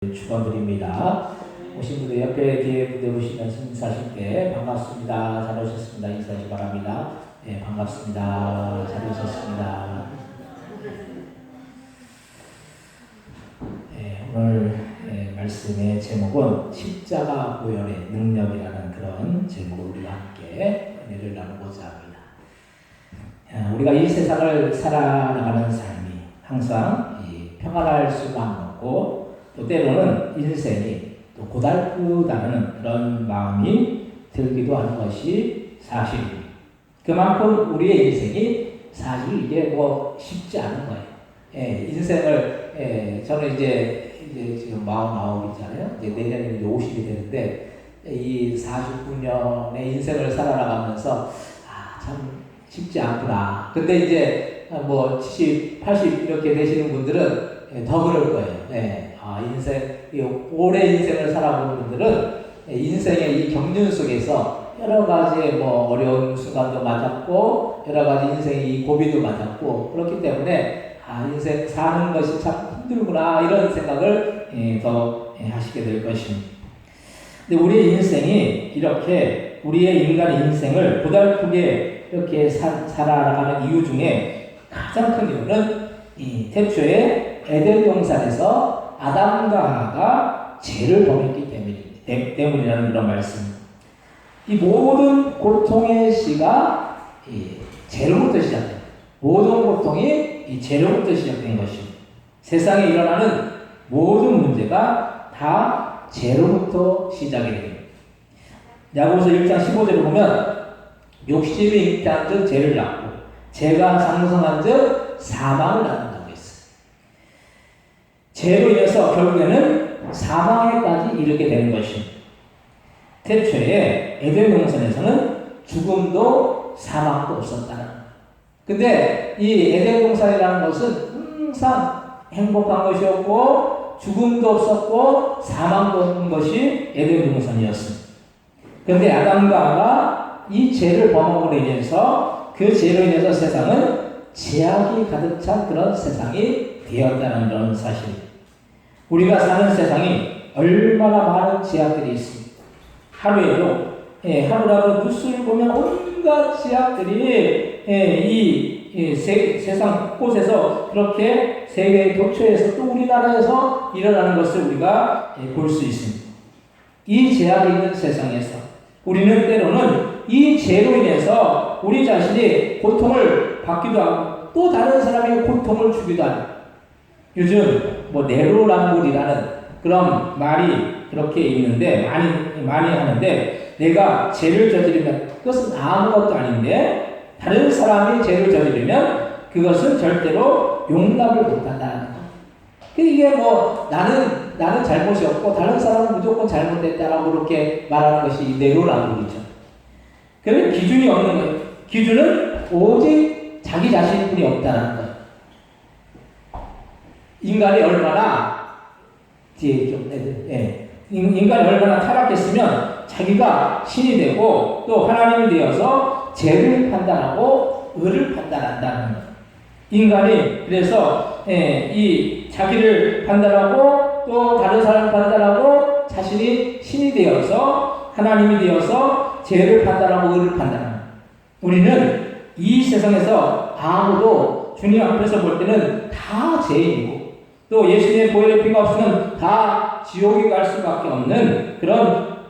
축하드립니다. 오신 분들 옆에 뒤에 무대 보시면서 인사하실 때 반갑습니다. 잘 오셨습니다. 인사하시기 바랍니다. 네, 반갑습니다. 잘 오셨습니다. 네, 오늘 말씀의 제목은 십자가 보혈의 능력이라는 그런 제목으로 우리가 함께 은혜를 나누고자 합니다. 우리가 이 세상을 살아나가는 삶이 항상 평안할 수만 없고 또 때로는 인생이 또 고달프다는 그런 마음이 들기도 하는 것이 사실입니다. 그만큼 우리의 인생이 사실 이게 쉽지 않은 거예요. 인생을 저는 이제 지금 49이잖아요. 이제 내년이면 50이 되는데 이 49년의 인생을 살아나가면서 참 쉽지 않구나. 근데 이제 70, 80 이렇게 되시는 분들은 더 그럴 거예요. 오래 인생을 살아본 분들은 인생의 이 경륜 속에서 여러 가지 어려운 순간도 맞았고, 여러 가지 인생의 이 고비도 맞았고, 그렇기 때문에, 인생 사는 것이 참 힘들구나, 이런 생각을 더 하시게 될 것입니다. 근데 우리의 인생이 이렇게, 우리의 인간의 인생을 고달프게 이렇게 살아가는 이유 중에 가장 큰 이유는 태초에 에덴 동산에서 아담과 하와가 죄를 범했기 때문이라는 그런 말씀. 이 모든 고통의 시가 죄로부터 시작돼요. 모든 고통이 이 죄로부터 시작된 것입니다. 세상에 일어나는 모든 문제가 다 죄로부터 시작이 됩니다. 야고보서 1장 15절을 보면 욕심이 잉태한즉 죄를 낳고 죄가 상성한즉 사망을 낳는다고 했어요. 죄로 인해서 결국에는 사망에까지 이르게 되는 것입니다. 태초에 에덴 동산에서는 죽음도 사망도 없었다는 거예요. 근데 이 에덴 동산이라는 것은 항상 행복한 것이었고 죽음도 없었고 사망도 없는 것이 에덴 동산이었습니다. 그런데 아담과 하와가 이 죄를 범함으로 인해서 그 죄로 인해서 세상은 죄악이 가득 찬 그런 세상이 되었다는 그런 사실입니다. 우리가 사는 세상이 얼마나 많은 죄악들이 있습니다. 하루라도 뉴스를 보면 온갖 죄악들이 이 세상 곳곳에서 그렇게 세계의 교초에서 또 우리나라에서 일어나는 것을 우리가 볼 수 있습니다. 이 죄악이 있는 세상에서 우리는 때로는 이 죄로 인해서 우리 자신이 고통을 받기도 하고 또 다른 사람에게 고통을 주기도 하고, 요즘 내로남불이라는 그런 말이 그렇게 있는데 많이 하는데, 내가 죄를 저지르면 그것은 아무것도 아닌데 다른 사람이 죄를 저지르면 그것은 절대로 용납을 못한다는 거. 이게 나는 잘못이 없고 다른 사람은 무조건 잘못됐다라고 그렇게 말하는 것이 내로남불이죠. 그런 기준이 없는 거예요. 기준은 오직 자기 자신뿐이 없다는 거예요. 인간이 얼마나 인간이 얼마나 타락했으면 자기가 신이 되고 또 하나님이 되어서 죄를 판단하고 의를 판단한다는 거예요. 인간이 그래서 이 자기를 판단하고 또 다른 사람을 판단하고 자신이 신이 되어서 하나님이 되어서 죄를 판단하고 의를 판단합니다. 우리는 이 세상에서 아무도 주님 앞에서 볼 때는 다 죄인이고 또 예수님의 보혈의 피가 없으면 다 지옥에 갈 수밖에 없는 그런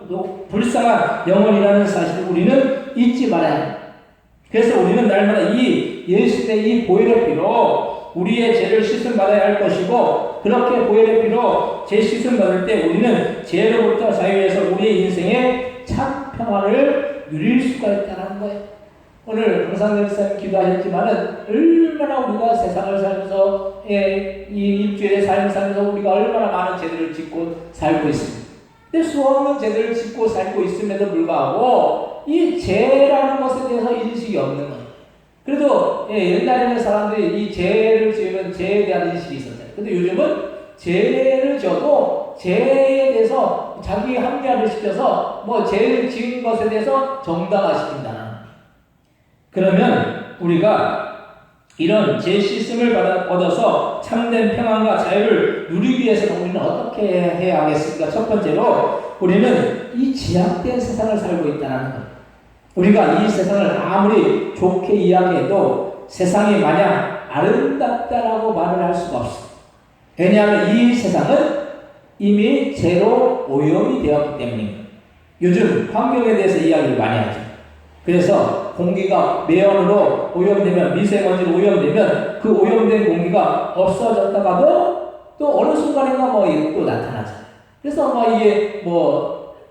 불쌍한 영혼이라는 사실을 우리는 잊지 말아야 합니다. 그래서 우리는 날마다 이 예수님의 이 보혈의 피로 우리의 죄를 씻음받아야 할 것이고, 그렇게 보혈의 피로 죄 씻음받을 때 우리는 죄로부터 자유해서 우리의 인생에 참 평안을 누릴 수가 있다는 거예요. 오늘 강상렬 목사님 기도하셨지만은 얼마나 우리가 세상을 살면서 이 일주일의 삶을 살면서 우리가 얼마나 많은 죄들을 짓고 살고 있습니다. 근데 수없는 죄들을 짓고 살고 있음에도 불구하고 이 죄라는 것에 대해서 인식이 없는 거예요. 그래도 옛날에는 사람들이 이 죄를 지으면 죄에 대한 인식이 있었잖아요. 근데 요즘은 죄를 져도 죄에 대해서 자기 합리화를 시켜서 죄를 지은 것에 대해서 정당화시킨다는. 그러면 우리가 이런 제 시스템을 얻어서 참된 평안과 자유를 누리기 위해서는 우리는 어떻게 해야 하겠습니까? 첫 번째로 우리는 이 제약된 세상을 살고 있다는 것. 우리가 이 세상을 아무리 좋게 이야기해도 세상이 마냥 아름답다라고 말을 할 수가 없어. 왜냐하면 이 세상은 이미 죄로 오염이 되었기 때문입니다. 요즘 환경에 대해서 이야기를 많이 하죠. 그래서 공기가 매연으로 오염되면, 미세먼지로 오염되면 그 오염된 공기가 없어졌다가도 또 어느 순간인가 또 나타나잖아요. 그래서 이게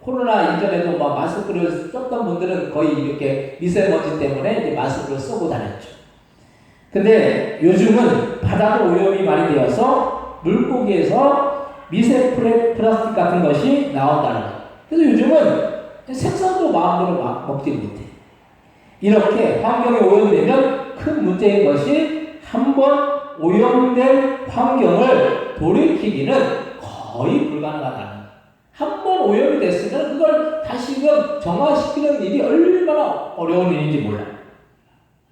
코로나 이전에도 마스크를 썼던 분들은 거의 이렇게 미세먼지 때문에 이제 마스크를 쓰고 다녔죠. 근데 요즘은 바다도 오염이 많이 되어서 물고기에서 미세 플라스틱 같은 것이 나온다는 거예요. 그래서 요즘은 생선도 마음대로 먹지 못해. 이렇게 환경이 오염되면 큰 문제인 것이 한번 오염된 환경을 돌이키기는 거의 불가능하다는 거예요. 한번 오염이 됐으면 그걸 다시금 정화시키는 일이 얼마나 어려운 일인지 몰라요.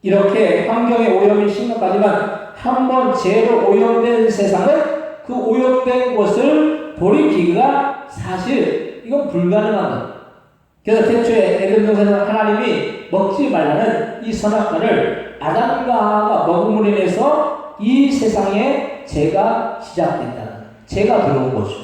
이렇게 환경의 오염이 심각하지만 한번 죄로 오염된 세상은 그 오염된 곳을 돌이키기가 사실 이건 불가능한 거예요. 그래서 태초에 에덴 동산에서 하나님이 먹지 말라는 이 선악과를 아담과 하와가 먹음으로 인해서 이 세상에 죄가 시작됐다는 거예요. 죄가 들어온 거죠.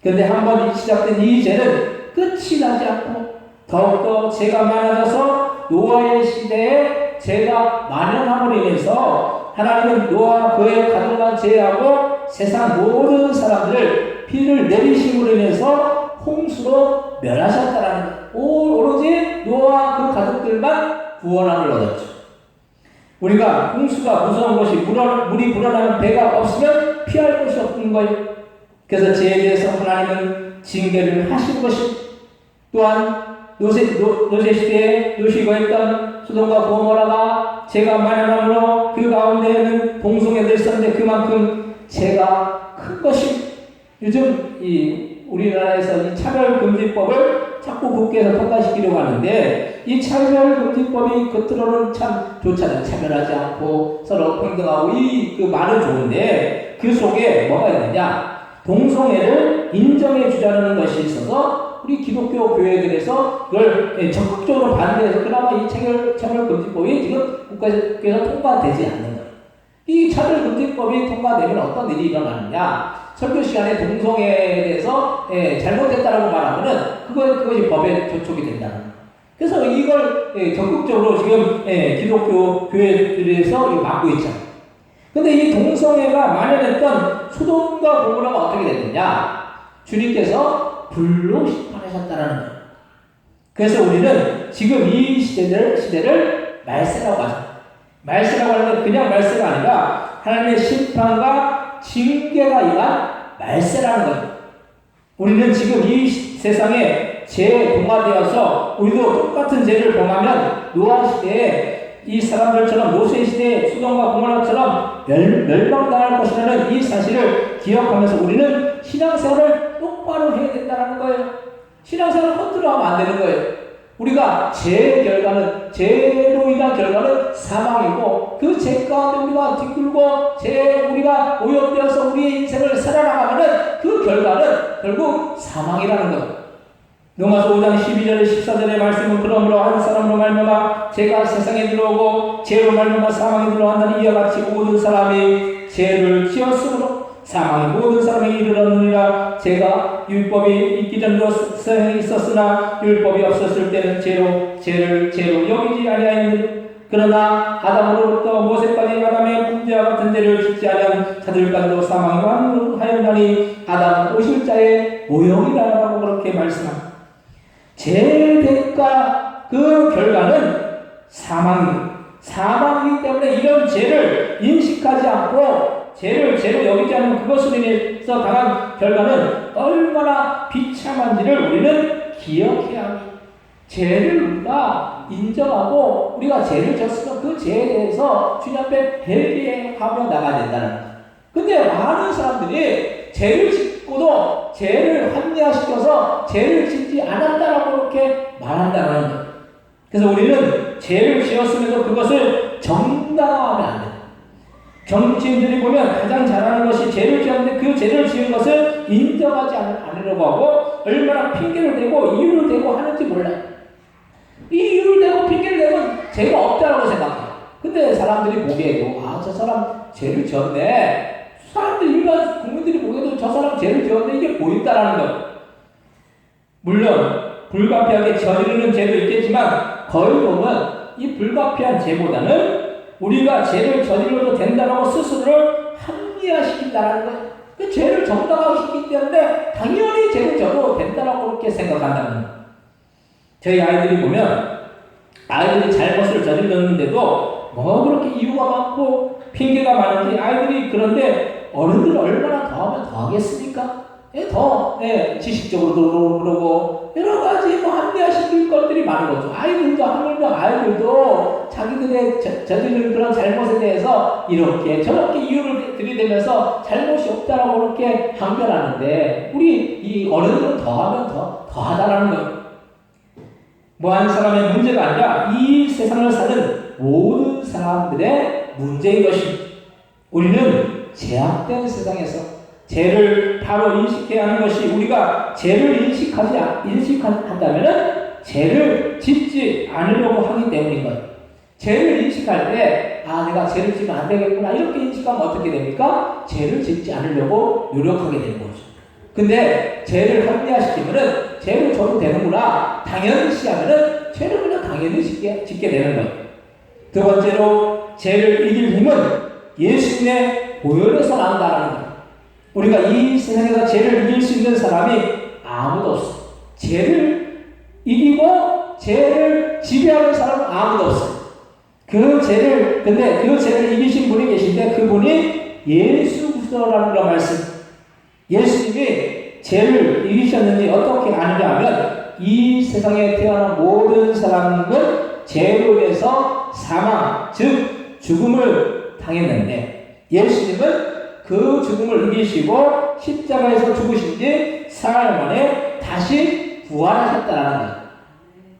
그런데 한번 시작된 이 죄는 끝이 나지 않고 더욱더 죄가 많아져서 노아의 시대에 죄가 만연함으로 인해서 하나님은 노아와 그의 가족만 제외하고 세상 모든 사람들을 피를 내리심으로 인해서 홍수로 멸하셨다라는 거예요. 오로지 노아와 그 가족들만 구원함을 얻었죠. 우리가 홍수가 무서운 것이 물이 불어나는 배가 없으면 피할 곳이 없는 거예요. 그래서 죄에 대해서 하나님은 징계를 하신 것이 또한 노세 시대에 노시 거했던 소돔과 고모라가 죄가 만연함으로 그 가운데에는 동성애들 있었는데 그만큼 죄가 큰 것이 요즘 우리나라에서 이 차별금지법을 자꾸 국회에서 통과시키려고 하는데 이 차별금지법이 겉으로는 참 좋잖아요. 차별하지 않고 서로 평등하고 그 말은 좋은데 그 속에 뭐가 있느냐? 동성애를 인정해 주자는 것이 있어서 우리 기독교 교회들에서 그걸 적극적으로 반대해서 그나마 이 차별금지법이 지금 국회에서 통과되지 않는 거예요. 이 차별금지법이 통과되면 어떤 일이 일어나느냐? 설교 시간에 동성애에 대해서 잘못됐다라고 말하면은 그것이 법에 저촉이 된다는 거예요. 그래서 이걸 적극적으로 지금 기독교 교회들에서 막고 있잖아요. 근데 이 동성애가 만연했던 소돔과 고모라가 어떻게 됐느냐? 주님께서 불로 심판하셨다는 거예요. 그래서 우리는 지금 이 시대를 말세라고 하죠. 말세라고 하는데 그냥 말세가 아니라 하나님의 심판과 징계가 임한 말세라는 거예요. 우리는 지금 이 세상에 죄에 동화되어서 우리도 똑같은 죄를 범하면 노아 시대에 이 사람들처럼 모세 시대에 소돔과 고모라처럼 멸망당할 것이라는 이 사실을 기억하면서 우리는 신앙생활을 똑바로 해야 된다는 거예요. 신앙생활을 허투루 하면 안 되는 거예요. 우리가 죄의 결과는, 죄로 인한 결과는 사망이고 그 죄 가운데 우리가 뒹굴고 우리가 오염되어서 우리의 인생을 살아나가면은 그 결과는 결국 사망이라는 거예요. 로마서 5장 12절에 14절의 말씀은 그러므로 한 사람으로 말미암아 죄가 세상에 들어오고 죄로 말미암아 사망에 들어간다는 이와 같이 모든 사람이 죄를 지었으므로 사망이 모든 사람에게 이르렀느니라. 죄가 율법이 있기 전으로 세상에 있었으나 율법이 없었을 때는 죄를 죄로 여기지 아니하였느니라. 그러나 아담으로부터 모세까지 아담의 문제와 같은 죄를 짓지 않은 자들까지도 사망이 완하였나니 아담은 오실 자의 모형이라고 그렇게 말씀합니다. 죄의 대가 그 결과는 사망이기 때문에 이런 죄를 인식하지 않고 죄를 죄로 여기지 않는 그것으로 인해서 당한 결과는 얼마나 비참한지를 우리는 기억해야 합니다. 죄를 우리가 인정하고 우리가 죄를 졌으면 그 죄에 대해서 주님 앞에 회개하며 나가야 된다는 거예요. 근데 많은 사람들이 죄를 짓고도 죄를 합리화시켜서 죄를 짓지 않았다라고 그렇게 말한다는 거예요. 그래서 우리는 죄를 지었음에도 그것을 정당화하면 안 돼요. 정치인들이 보면 가장 잘하는 것이 죄를 지었는데 그 죄를 지은 것을 인정하지 않으려고 하고 얼마나 핑계를 대고 이유를 대고 하는지 몰라요. 이 이유를 대고 핑계를 대면 죄가 없다고 생각해요. 근데 사람들이 보기에도 저 사람 죄를 지었네. 사람들 일반 국민들이 보기에도 저 사람 죄를 지었네. 이게 보인다라는 거예요. 물론 불가피하게 저지르는 죄도 있겠지만 거의 보면 이 불가피한 죄보다는 우리가 죄를 저질러도 된다고 스스로를 합리화시킨다는 거예요. 그 죄를 정당화시키기 때문에 당연히 죄를 져도 된다고 그렇게 생각한다는 거예요. 저희 아이들이 보면 아이들이 잘못을 저질렀는데도 뭐 그렇게 이유가 많고 핑계가 많은지 아이들이 그런데 어른들은 얼마나 더하면 더하겠습니까? 지식적으로도 그러고 여러 가지 합리화시킬 것들이 많은 거죠. 아이들도 자기들의 저지른 그런 잘못에 대해서 이렇게 저렇게 이유를 들이대면서 잘못이 없다라고 그렇게 항변하는데 우리 이 어른들은 더하면 더하다라는 거예요. 뭐 한 사람의 문제가 아니라 이 세상을 사는 모든 사람들의 문제인 것입니다. 우리는 제약된 세상에서 죄를 바로 인식해야 하는 것이 우리가 죄를 인식한다면 죄를 짓지 않으려고 하기 때문인 거예요. 죄를 인식할 때 내가 죄를 지면 안 되겠구나 이렇게 인식하면 어떻게 됩니까? 죄를 짓지 않으려고 노력하게 되는 거죠. 근데 죄를 합리화시키면은 죄를 져도 되는구나 당연시 하면은 죄를 그냥 당연히 짓게 되는 거예요. 두 번째로 죄를 이길 힘은 예수님의 보혈에서 나온다는 거예요. 우리가 이 세상에서 죄를 이길 수 있는 사람이 아무도 없어요. 죄를 이기고 죄를 지배하는 사람은 아무도 없어요. 근데 그 죄를 이기신 분이 계신데 그분이 예수 그리스도라는 그런 말씀. 예수님이 죄를 이기셨는지 어떻게 아느냐 하면 이 세상에 태어난 모든 사람은 죄로 인해서 사망, 즉 죽음을 당했는데 예수님은 그 죽음을 이기시고 십자가에서 죽으신 지 사흘 만에 다시 부활하셨다는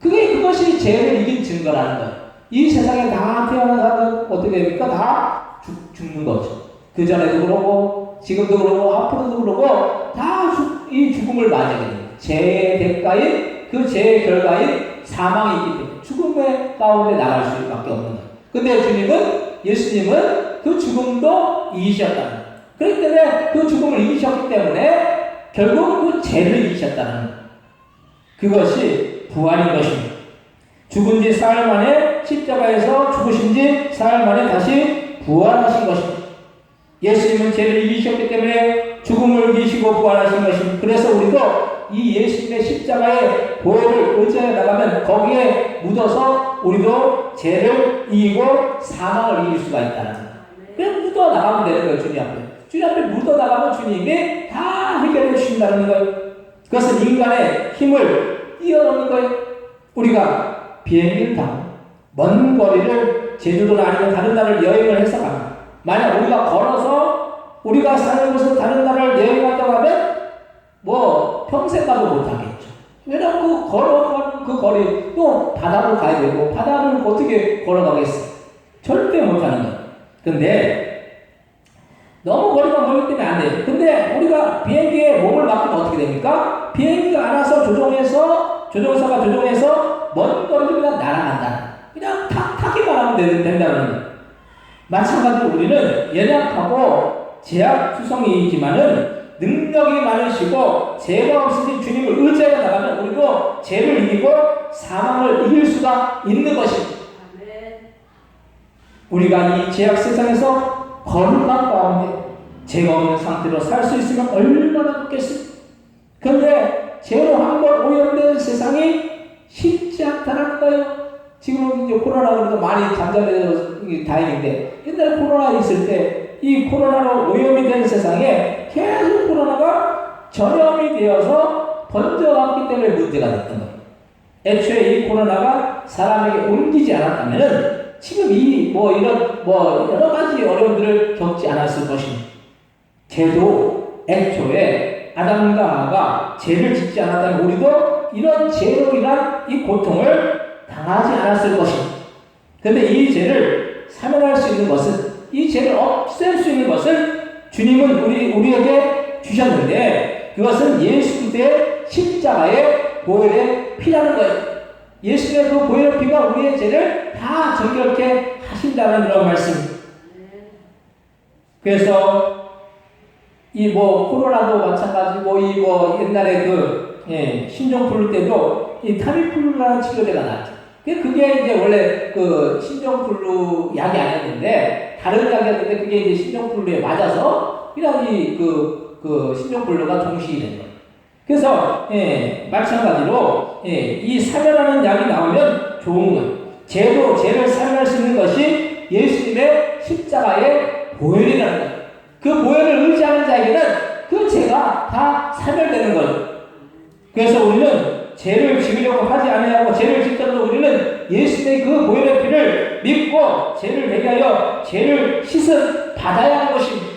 거예요. 그것이 죄를 이긴 증거라는 거예요. 이 세상에 다 태어난 사람은 어떻게 됩니까? 다 죽는 거죠. 그 전에도 그러고 지금도 그러고 앞으로도 그러고 다 이 죽음을 맞이하게 돼요. 죄의 대가인 그 죄의 결과인 사망이 있기 때문에 죽음의 가운데 나갈 수밖에 없는 거예요. 근데 예수님은 그 죽음도 이기셨다는 거예요. 그렇기 때문에 그 죽음을 이기셨기 때문에 결국 그 죄를 이기셨다는 거예요. 그것이 부활인 것입니다. 죽은 지 사흘 만에 십자가에서 죽으신 지 사흘 만에 다시 부활하신 것입니다. 예수님은 죄를 이기셨기 때문에 죽음을 이기시고 부활하신 것입니다. 그래서 우리도 이 예수님의 십자가의 보혈을 의지하여 나가면 거기에 묻어서 우리도 죄를 이기고 사망을 이길 수가 있다는 거예요. 그냥 묻어 나가면 되는 거예요. 주님 앞에 묻어 나가면 주님이 다 해결해 주신다는 거예요. 그것은 인간의 힘을 뛰어넘는 거예요. 우리가 비행기를 타고 먼 거리를 제주도나 아니면 다른 나라를 여행을 해서 가면 만약 우리가 걸어서 우리가 사는 곳에서 다른 나라를 여행한다고 하면 평생 가도 못하겠죠. 왜냐하면 걸어가는 그 거리 또 바다로 가야 되고 바다를 어떻게 걸어가겠어요? 절대 못하는 거예요. 근데 너무 거리가 멀기 때문에 안 돼요. 근데 우리가 비행기에 몸을 맡기면 어떻게 됩니까? 비행기가 알아서 조종사가 조종해서 먼 거리를 그냥 날아간다. 그냥 타기만 하면 된다는 거예요. 마찬가지로 우리는 연약하고 제약투성이지만은 능력이 많으시고 죄가 없으신 주님을 의지하여 나가면 우리도 죄를 이기고 사망을 이길 수가 있는 것입니다. 우리가 이 죄악 세상에서 거룩한 가운데 죄가 없는 상태로 살 수 있으면 얼마나 좋겠습니까? 그런데 죄로 한번 오염된 세상이 쉽지 않다는 거예요. 지금은 이제 코로나로 많이 잠잠해서 다행인데 옛날 코로나 있을 때 이 코로나로 오염이 된 세상에 계속 코로나가 전염이 되어서 번져갔기 때문에 문제가 됐던 거예요. 애초에 이 코로나가 사람에게 옮기지 않았다면 지금 여러 가지 어려움들을 겪지 않았을 것입니다. 죄도 애초에 아담과 하와가 죄를 짓지 않았다면 우리도 이런 죄로 인한 이 고통을 당하지 않았을 것입니다. 그런데 이 죄를 사면할 수 있는 것은 이 죄를 없앨 수 있는 것을 주님은 우리에게 주셨는데 그것은 예수 그리스도의 십자가의 보혈의 피라는 거예요. 예수님의 그 보혈의 피가 우리의 죄를 다 정결케 하신다는 그런 말씀. 그래서 이 코로나도 마찬가지고 옛날에 신종플루 때도 이 타미플루라는 치료제가 나왔죠. 그게 이제 원래 신종플루 약이 아니었는데 다른 약이었는데 그게 이제 신종플루에 맞아서 그냥 신종플루가 종식이 된 거예요. 그래서 마찬가지로 이 사멸하는 약이 나오면 좋은 거예요. 죄를 사멸할 수 있는 것이 예수님의 십자가의 보혈이라는 거예요. 그 보혈을 의지하는 자에게는 그 죄가 다 사멸되는 거예요. 그래서 우리는 죄를 지으려고 하지 아니하고 죄를 짓더라도 우리는 예수님의 그 보혈의 피를 믿고 죄를 회개하여 죄를 씻은 받아야 하는 것입니다.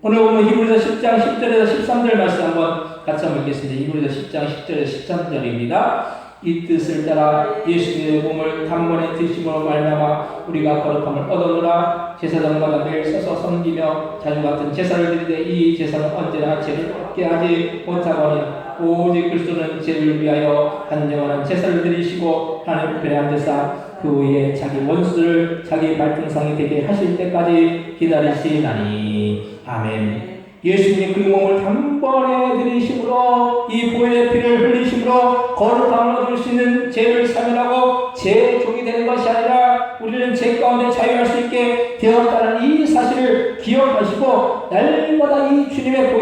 오늘 보면 히브리서 10장 10절에서 13절 말씀 한번 같이 한번 읽겠습니다. 히브리서 10장 10절에서 13절입니다. 이 뜻을 따라 예수님의 몸을 단번에 드심으로 말미암아 우리가 거룩함을 얻어노라. 제사장마다 매일 서서 섬기며 자주 같은 제사를 드리되 이 제사는 언제나 죄를 없게 하지 못하거니와 오직 그리스도는 죄를 위하여 한정한 제사를 드리시고 하나님 우편에 앉으사 그 후에 자기 원수를 자기 발등상이 되게 하실 때까지 기다리시나니. 아멘. 예수님이 그 몸을 단번에 드리심으로 이 보혈의 피를 흘리심으로 거룩함을 얻을 수 있는 죄를 사면하고 죄의 종이 되는 것이 아니라 우리는 죄 가운데 자유할 수 있게 되었다는 이 사실을 기억하시고 날마다 이 주님의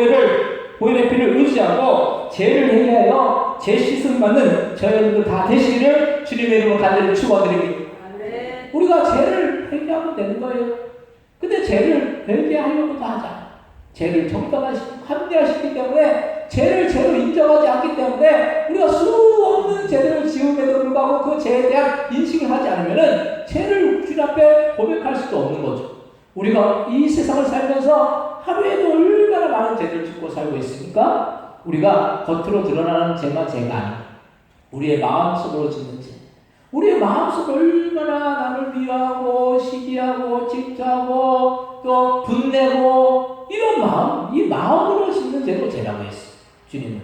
보혈의 피를 의지하고 죄를 회개하여 죄 씻음 받는 저희들도 다 되시기를 주님의 이름으로 간절히 축원드립니다. 우리가 죄를 회개하면 되는 거예요. 근데 죄를 회개하려고도 하잖아요. 죄를 합리화시키기 때문에 죄를 죄로 인정하지 않기 때문에 우리가 수없는 죄들을 지음에도 불구하고 그 죄에 대한 인식을 하지 않으면 죄를 주님 앞에 고백할 수도 없는 거죠. 우리가 이 세상을 살면서 하루에도 얼마나 많은 죄를 짓고 살고 있습니까? 우리가 겉으로 드러나는 죄만 죄가 아니고 우리의 마음속으로 짓는 죄, 우리의 마음속으로 얼마나 남을 미워하고 시기하고 질투하고 또 분내고 이런 마음, 이 마음으로 짓는 죄도 죄라고 했어요. 주님은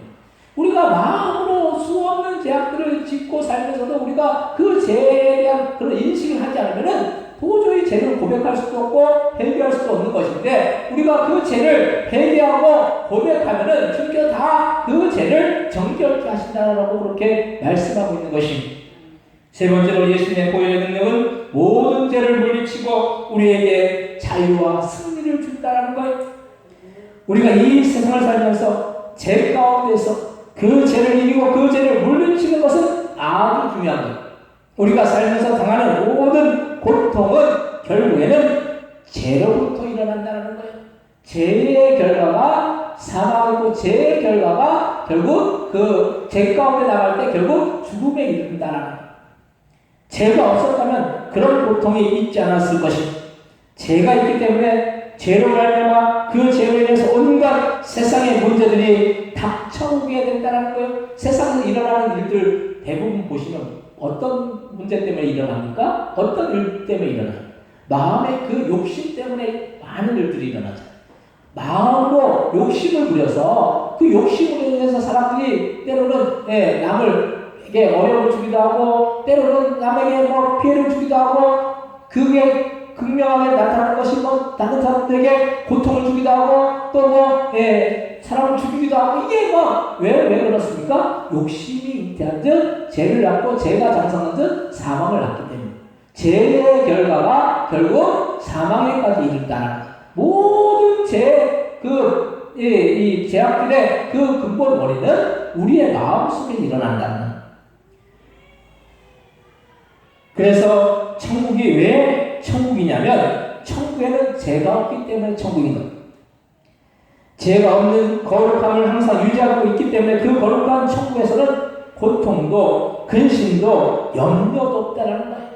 우리가 마음으로 수없는 죄악들을 짓고 살면서도 우리가 그 죄에 대한 그런 인식을 하지 않으면 도저히 죄를 고백할 수도 없고 회개할 수도 없는 것인데 우리가 그 죄를 회개하고 고백하면은 주님께서 다 그 죄를 정결케 하신다라고 그렇게 말씀하고 있는 것입니다. 세 번째로 예수님의 보혈의 능력은 모든 죄를 물리치고 우리에게 자유와 승리를 준다는 거예요. 우리가 이 세상을 살면서 죄 가운데서 그 죄를 이기고 그 죄를 물리치는 것은 아주 중요한 거예요. 우리가 살면서 당하는 모든 고통은 결국에는 죄로부터 일어난다는 거예요. 죄의 결과가 사망이고 죄의 결과가 결국 그 죄 가운데 나갈 때 결국 죽음에 이른다는 거예요. 죄가 없었다면 그런 고통이 있지 않았을 것입니다. 죄가 있기 때문에 죄로 말미암아 그 죄로 인해서 온갖 세상의 문제들이 닥쳐오게 된다는 거예요. 세상에서 일어나는 일들 대부분 보시면 어떤 문제 때문에 일어납니까? 어떤 일 때문에 일어나요? 마음의 그 욕심 때문에 많은 일들이 일어나죠. 마음으로 욕심을 부려서 그 욕심으로 인해서 사람들이 때로는 남에게 어려움을 주기도 하고 때로는 남에게 피해를 주기도 하고 그게 극명하게 나타나는 것이 다른 사람들에게 고통을 주기도 하고 또 사람을 죽이기도 하고 이게 왜 그렇습니까? 욕심이 잉태한 듯 죄를 낳고 죄가 장성한 듯 사망을 낳기 때문에 죄의 결과가 결국 사망에까지 이른다는 모든 이 죄악들의 그 근본 원인은 우리의 마음속에 일어난다는 거예요. 그래서 천국이 왜 천국이냐면 천국에는 죄가 없기 때문에 천국인 거예요. 죄가 없는 거룩함을 항상 유지하고 있기 때문에 그 거룩한 천국에서는 고통도 근심도 염려도 없다라는 거예요.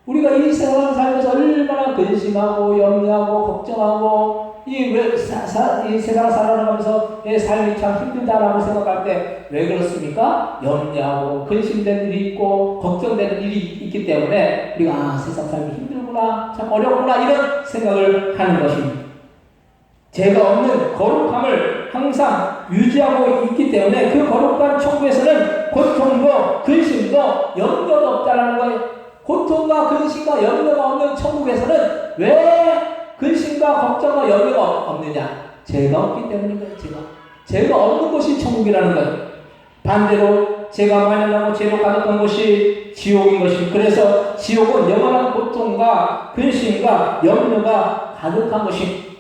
우리가 이 세상을 살면서 얼마나 근심하고 염려하고 걱정하고 이 세상을 살아가면서 내 삶이 참 힘들다라고 생각할 때 왜 그렇습니까? 염려하고 근심되는 일이 있고 걱정되는 일이 있기 때문에 우리가 세상 삶이 힘들구나, 참 어렵구나, 이런 생각을 하는 것입니다. 죄가 없는 거룩함을 항상 유지하고 있기 때문에 그 거룩한 천국에서는 고통도 근심도 염려도 없다는 거예요. 고통과 근심과 염려가 없는 천국에서는 왜 근심과 걱정과 염려가 없느냐? 죄가 없기 때문인 거예요. 죄가 없는 곳이 천국이라는 거예요. 반대로 죄가 만연하고 죄로 가득한 곳이 지옥인 것이, 그래서 지옥은 영원한 고통과 근심과 염려가 가득한 것입니다.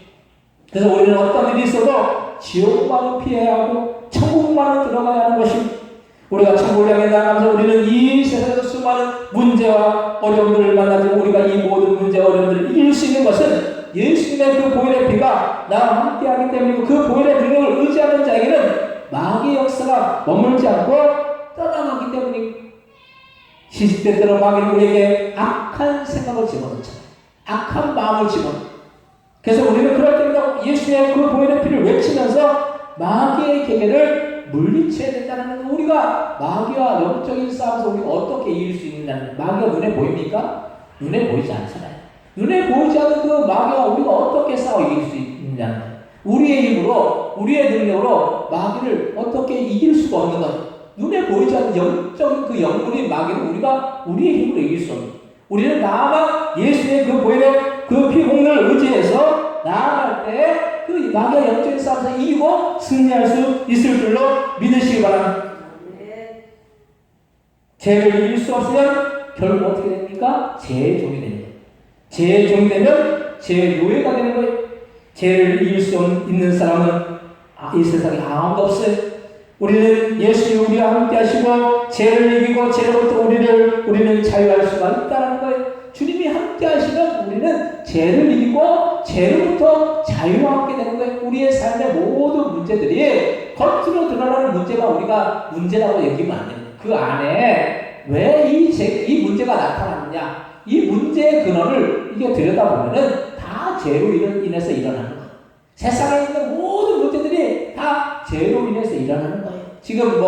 그래서 우리는 어떤 일이 있어도 지옥만은 피해야 하고 천국만은 들어가야 하는 것입니다. 우리가 천국을 향해 나가면서 우리는 이 세상에서 수많은 문제와 어려움들을 만나지만 우리가 이 모든 문제와 어려움들을 이길 수 있는 것은 예수님의 그 보혈의 피가 나와 함께하기 때문이고, 그 보혈의 능력을 의지하는 자에게는 마귀의 역사가 머물지 않고 떠나가기 때문이고, 시시때때로 마귀는 우리에게 악한 생각을 집어넣잖아요. 악한 마음을 집어넣어요. 그래서 우리는 그럴 때마다 예수의 그 보혈의 피를 외치면서 마귀의 계계를 물리쳐야 된다는 거. 우리가 마귀와 영적인 싸움에서 우리가 어떻게 이길 수 있느냐는, 마귀가 눈에 보입니까? 눈에 보이지 않잖아요. 눈에 보이지 않는 그 마귀와 우리가 어떻게 싸워 이길 수 있느냐는 거예요. 우리의 힘으로, 우리의 능력으로 마귀를 어떻게 이길 수가 없는 거예요. 눈에 보이지 않는 영적인 그 영물인 마귀를 우리가 우리의 힘으로 이길 수 없는 거예요. 우리는 다만 예수의 그 보혈의 그 피 공로를 의지해서 나아갈 때 그 마귀의 영적인 싸움에서 이기고 승리할 수 있을 줄로 믿으시기 바랍니다. 죄를 이길 수 없으면 결국 어떻게 됩니까? 죄의 종이 되는 거예요. 죄의 종이 되면 죄의 노예가 되는 거예요. 죄를 이길 수 있는 사람은 이 세상에 아무도 없어요. 우리는 예수님 우리와 함께 하시고 죄를 이기고 죄로부터 우리는 자유할 수가 있다는 거예요. 주님이 함께 하시면 우리는 죄를 이기고 죄로부터 자유하게 되는 거예요. 우리의 삶의 모든 문제들이 겉으로 드러나는 문제가 우리가 문제라고 얘기하면 안 됩니다. 그 안에 왜 이 문제가 나타나느냐, 이 문제의 근원을 이게 들여다보면은 다 죄로 인해서 일어나는 거예요. 세상에 있는 모든 문제들이 다 죄로 인해서 일어나는 거예요. 지금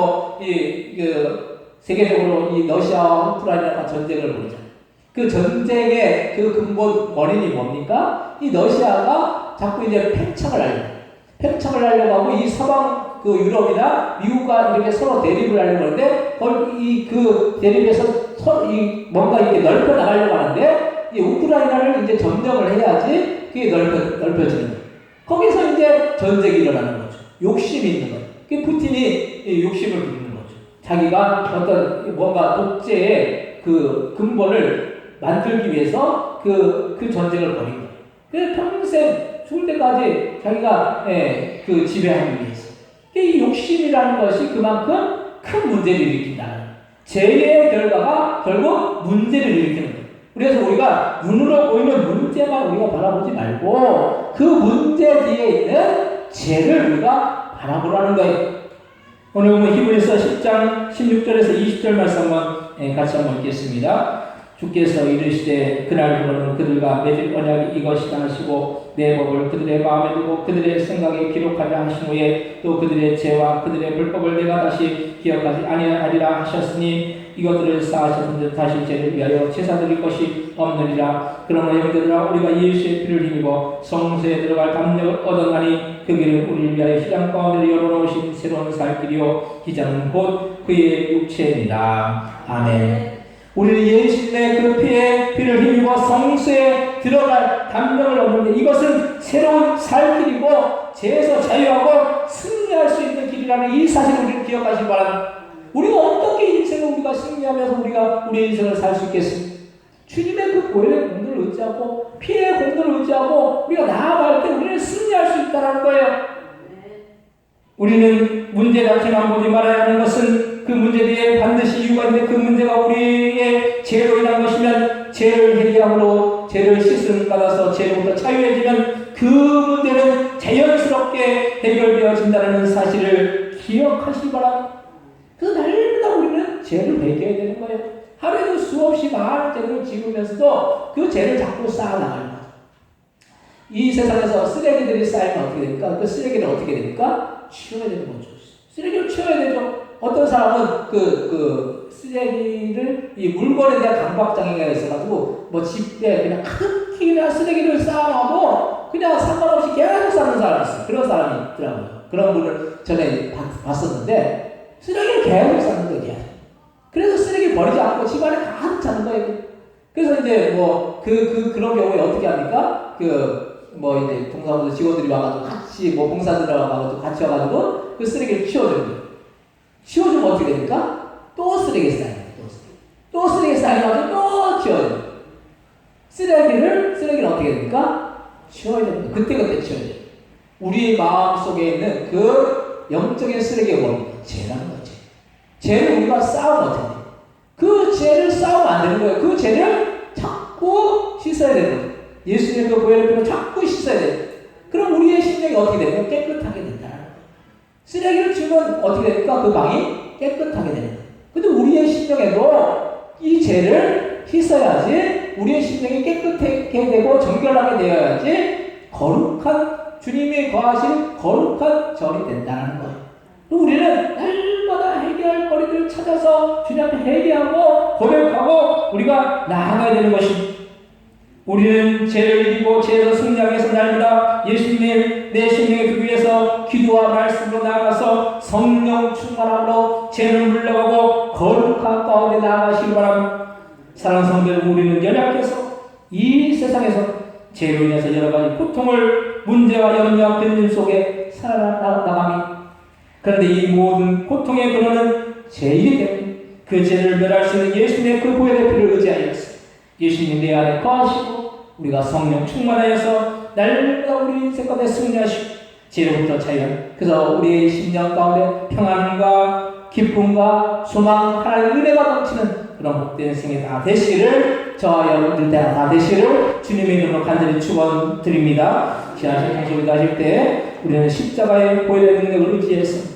세계적으로 이 러시아와 우크라이나가 전쟁을 벌이잖아요. 그 전쟁의 그 근본 원인이 뭡니까? 이 러시아가 자꾸 이제 팽창을 하려고 하고, 이 서방 그 유럽이나 미국과 이렇게 서로 대립을 하려고 하는데, 그 대립에서 뭔가 이렇게 넓혀 나가려고 하는데, 이 우크라이나를 이제 점령을 해야지 그게 넓혀지는 거예요. 거기서 이제 전쟁이 일어나는 거죠. 욕심이 있는 거예요. 그 푸틴이 욕심을 부리는 거죠. 자기가 어떤 뭔가 독재의 그 근본을 만들기 위해서 그 전쟁을 벌인 거예요. 그래서 평생 죽을 때까지 자기가 그 지배하기 위해서. 이 욕심이라는 것이 그만큼 큰 문제를 일으킨다. 죄의 결과가 결국 문제를 일으키는 거예요. 그래서 우리가 눈으로 보이는 문제만 우리가 바라보지 말고 그 문제 뒤에 있는 죄를 우리가 바라보라는 거예요. 오늘 보면 히브리서 10장 16절에서 20절 말씀 같이 한번 읽겠습니다. 주께서 이르시되 그날부로는 그들과 맺을 언약이 이것이다 하시고 내 법을 그들의 마음에 두고 그들의 생각에 기록하자 하신 후에 또 그들의 죄와 그들의 불법을 내가 다시 기억하지 아니하리라 하셨으니 이것들을 쌓으신 분들 다시 죄를 위하여 제사 드릴 것이 없느니라. 그러나 형제들아 우리가 예수의 피를 힘입어 성소에 들어갈 담력을 얻어나니 그 길은 우리를 위하여 시장 가운데 열어놓으신 새로운 살 길이요 기장은 곧 그의 육체입니다. 아멘. 우리는 예수님의 그 피를 힘입어 성소에 들어갈 담력을 얻는데, 이것은 새로운 살 길이고 죄에서 자유하고 승리할 수 있는 길이라는 이 사실을 우리는 기억하시기 바랍니다. 우리가 어떻게 인생을 우리가 승리하면서 우리가 우리의 인생을 살 수 있겠습니까? 주님의 그 보혈의 공로를 의지하고 피의 공로를 의지하고 우리가 나아갈 때 우리는 승리할 수 있다는 거예요. 우리는 문제라기만 보지 말아야 하는 것은 그 문제 뒤에 반드시 이유가 있는데, 그 문제가 우리의 죄로 인한 것이면 죄를 회개함으로 죄를 씻음 받아서 죄로부터 자유해지면 그 문제는 자연스럽게 해결되어진다는 사실을 기억하시기 바랍니다. 그 날마다 우리는 죄를 회개해야 되는 거예요. 하루에도 수없이 많은 죄를 지으면서도 그 죄를 자꾸 쌓아나가는 거예요. 이 세상에서 쓰레기들이 쌓이면 어떻게 됩니까? 그 쓰레기를 어떻게 됩니까? 치워야 되는 거죠. 쓰레기를 치워야 되죠. 어떤 사람은 쓰레기를 이 물건에 대한 강박장애가 있어가지고 뭐 집에 그냥 크게 그냥 쓰레기를 쌓아놔도 그냥 상관없이 계속 쌓는 사람이 있어요. 그런 사람이 있더라고요. 그런 분을 전에 봤었는데 쓰레기를 계속 쌓는 거예요. 그래서 쓰레기 버리지 않고 집안에 가득 차는 거예요. 그래서 이제 뭐 그런 경우에 어떻게 합니까? 뭐 이제 동사무소 직원들이 와가지고 같이 뭐 봉사들이 와가지고 같이 와가지고 그 쓰레기를 치워주는 거예요. 치워주면 어떻게 됩니까? 또 쓰레기 쌓여요. 또 쓰레기 쌓여가지고 또 치워요. 쓰레기를 어떻게 됩니까? 치워야 됩니다. 그때그때 치워야 돼요. 우리 마음 속에 있는 그 영적인 쓰레기가 뭡니까? 죄라는 거지. 죄를 우리가 쌓으면 어떻게 돼요? 그 죄를 쌓으면 안 되는 거예요. 그 죄를 자꾸 씻어야 되는 거예요. 예수님의 그 보혈의 피로 자꾸 씻어야 돼요. 그럼 우리의 심령이 어떻게 되면 깨끗하게 된다는 거예요. 쓰레기를 치우면 어떻게 됩니까? 그 방이 깨끗하게 되는 거예요. 근데 우리의 심령에도 이 죄를 씻어야지 우리의 심령이 깨끗하게 되고 정결하게 되어야지 거룩한 주님이 거하신 거룩한 절이 된다는 거예요. 우리는 날마다 해결할 거리들을 찾아서 주님 앞에 회개하고 고백하고 우리가 나아가야 되는 것입니다. 우리는 죄를 이기고 죄에서 승리하기 위해서 날마다 예수님 내 심령의 그 위에서 기도와 말씀으로 나아가서 성령 충만함으로 죄를 물러가고 거룩한 가운데 나아가시기 바랍니다. 사랑하는 성도들, 우리는 연약해서 이 세상에서 죄로 인해서 여러 가지 고통을 문제와 염려와 근심 속에 살아나갑니다. 그런데 이 모든 고통의 근원은 죄이기 때문에 그 죄를 멸할 수 있는 예수님의 그 보혈의 피를 의지하였습니다. 예수님 내 안에 거하시고 우리가 성령 충만하여서 날마다 우리 인생 가운데 승리하시고 죄로부터 자유한 그래서 우리의 심령 가운데 평안과 기쁨과 소망 하나님의 은혜가 넘치는 그런 복된 생이 다 되시기를 저와 여러분들 다 되시기를 주님의 이름으로 간절히 축원드립니다. 지하실 통속이 하실 때 우리는 십자가의 보혈의 능력을 의지해서